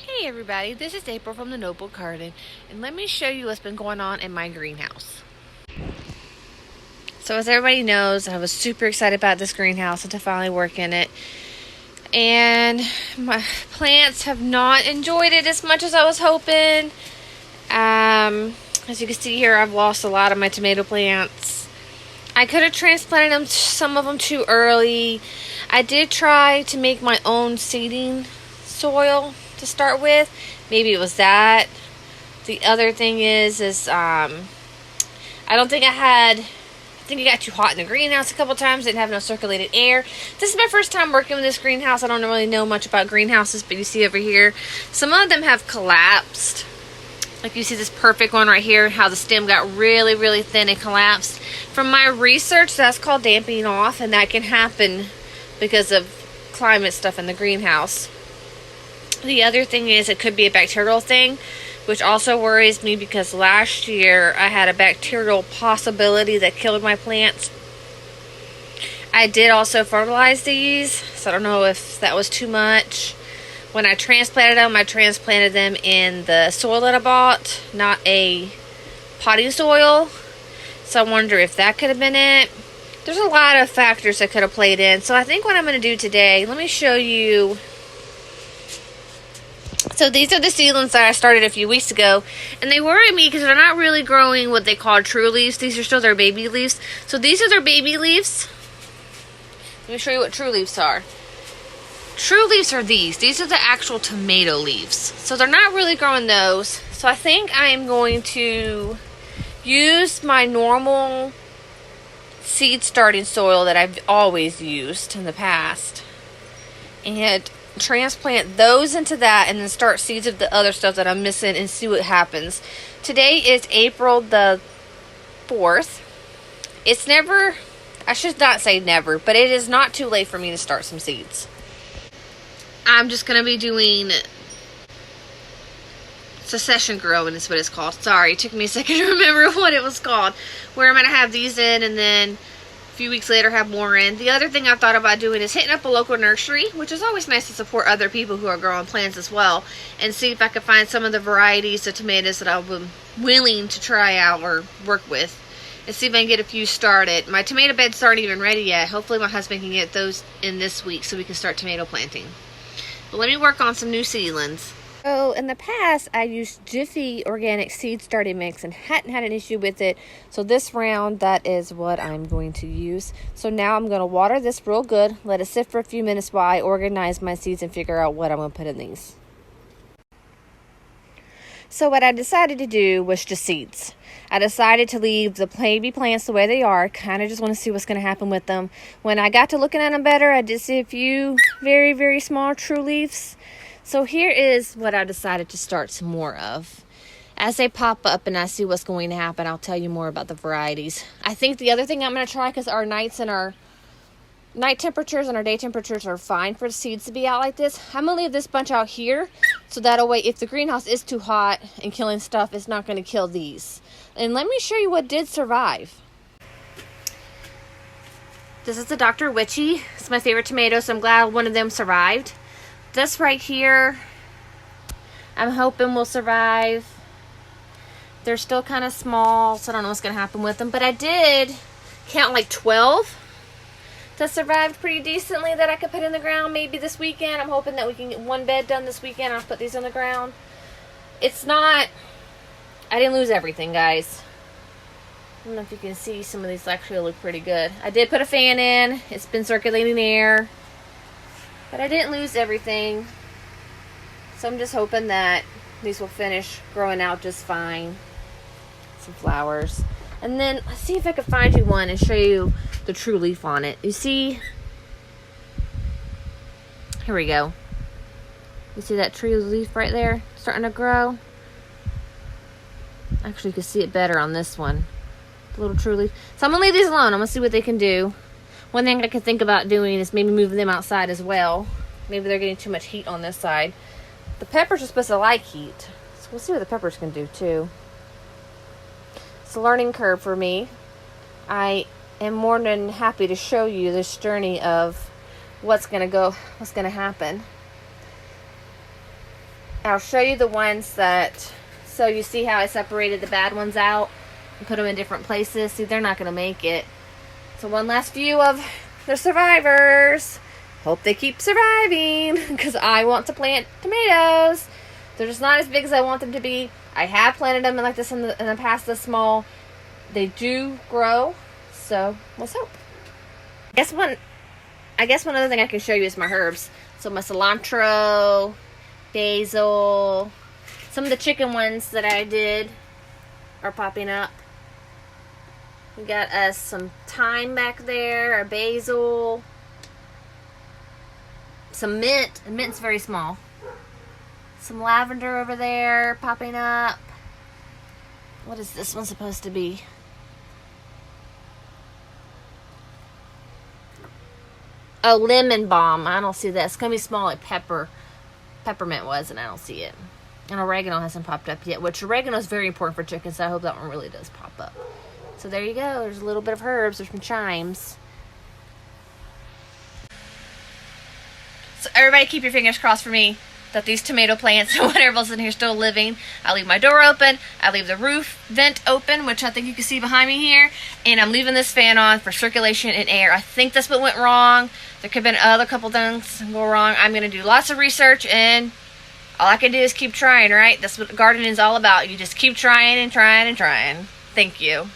Hey everybody, this is April from the Notebook Garden, and let me show you what's been going on in my greenhouse. So as everybody knows, I was super excited about this greenhouse and to finally work in it. And my plants have not enjoyed it as much as I was hoping. As you can see here, I've lost a lot of my tomato plants. I could have transplanted them, some of them too early. I did try to make my own seeding soil to start with. Maybe it was that. The other thing is I don't think I think it got too hot in the greenhouse a couple times. Didn't have no circulated air. This is my first time working with this greenhouse. I don't really know much about greenhouses, but you see over here, some of them have collapsed. Like you see this perfect one right here, how the stem got really, really thin and collapsed. From my research, that's called damping off, and that can happen because of climate stuff in the greenhouse. The other thing is it could be a bacterial thing, which also worries me because last year I had a bacterial possibility that killed my plants. I did also fertilize these, so I don't know if that was too much. When I transplanted them in the soil that I bought, not a potting soil. So I wonder if that could have been it. There's a lot of factors that could have played in. So I think what I'm going to do today, let me show you. So these are the seedlings that I started a few weeks ago, and they worry me because they're not really growing what they call true leaves. These are still their baby leaves. So these are their baby leaves. Let me show you what true leaves are. True leaves are these. These are the actual tomato leaves. So they're not really growing those. So I think I'm going to use my normal seed starting soil that I've always used in the past and transplant those into that, and then start seeds of the other stuff that I'm missing and see what happens. Today is April the 4th. It's never, I should not say never, but it is not too late for me to start some seeds. I'm just going to be doing succession growing is what it's called. Sorry, it took me a second to remember what it was called. Where I'm going to have these in, and then a few weeks later have more in. The other thing I've thought about doing is hitting up a local nursery, which is always nice to support other people who are growing plants as well, and see if I can find some of the varieties of tomatoes that I'm willing to try out or work with, and see if I can get a few started. My tomato beds aren't even ready yet. Hopefully my husband can get those in this week so we can start tomato planting. But let me work on some new seedlings. So in the past, I used Jiffy Organic Seed Starting Mix and hadn't had an issue with it. So this round, that is what I'm going to use. So now I'm going to water this real good, let it sit for a few minutes while I organize my seeds and figure out what I'm going to put in these. So what I decided to do was just seeds. I decided to leave the baby plants the way they are. Kind of just want to see what's going to happen with them. When I got to looking at them better, I did see a few very, very small true leaves. So here is what I decided to start some more of. As they pop up and I see what's going to happen, I'll tell you more about the varieties. I think the other thing I'm going to try, because our nights and our night temperatures and our day temperatures are fine for the seeds to be out like this, I'm going to leave this bunch out here, so that way if the greenhouse is too hot and killing stuff, it's not going to kill these. And let me show you what did survive. This is the Dr. Witchy. It's my favorite tomato, so I'm glad one of them survived. This right here, I'm hoping will survive. They're still kind of small, so I don't know what's going to happen with them. But I did count like 12 that survived pretty decently that I could put in the ground maybe this weekend. I'm hoping that we can get one bed done this weekend. I'll put these in the ground. It's not, I didn't lose everything, guys. I don't know if you can see, some of these actually look pretty good. I did put a fan in. It's been circulating air. But I didn't lose everything. So I'm just hoping that these will finish growing out just fine. Some flowers. And then let's see if I can find you one and show you the true leaf on it. You see? Here we go. You see that true leaf right there starting to grow? Actually, you can see it better on this one. The little true leaf. So I'm going to leave these alone. I'm going to see what they can do. One thing I could think about doing is maybe moving them outside as well. Maybe they're getting too much heat on this side. The peppers are supposed to like heat, so we'll see what the peppers can do too. It's a learning curve for me. I am more than happy to show you this journey of what's going to happen. I'll show you the ones that, so you see how I separated the bad ones out and put them in different places. See, they're not going to make it. So one last view of the survivors. Hope they keep surviving because I want to plant tomatoes. They're just not as big as I want them to be. I have planted them like this in the past, this small. They do grow, so let's hope. I guess one other thing I can show you is my herbs. So my cilantro, basil, some of the chicken ones that I did are popping up. We got us some thyme back there, our basil, some mint. The mint's very small. Some lavender over there popping up. What is this one supposed to be? Oh, lemon balm. I don't see that. It's going to be small like peppermint was, and I don't see it. And oregano hasn't popped up yet, which oregano is very important for chickens, so I hope that one really does pop up. So there you go. There's a little bit of herbs. There's some chimes. So everybody keep your fingers crossed for me that these tomato plants and whatever else in here is still living. I leave my door open. I leave the roof vent open, which I think you can see behind me here. And I'm leaving this fan on for circulation and air. I think that's what went wrong. There could have been other couple things go wrong. I'm going to do lots of research, and all I can do is keep trying, right? That's what gardening is all about. You just keep trying and trying and trying. Thank you.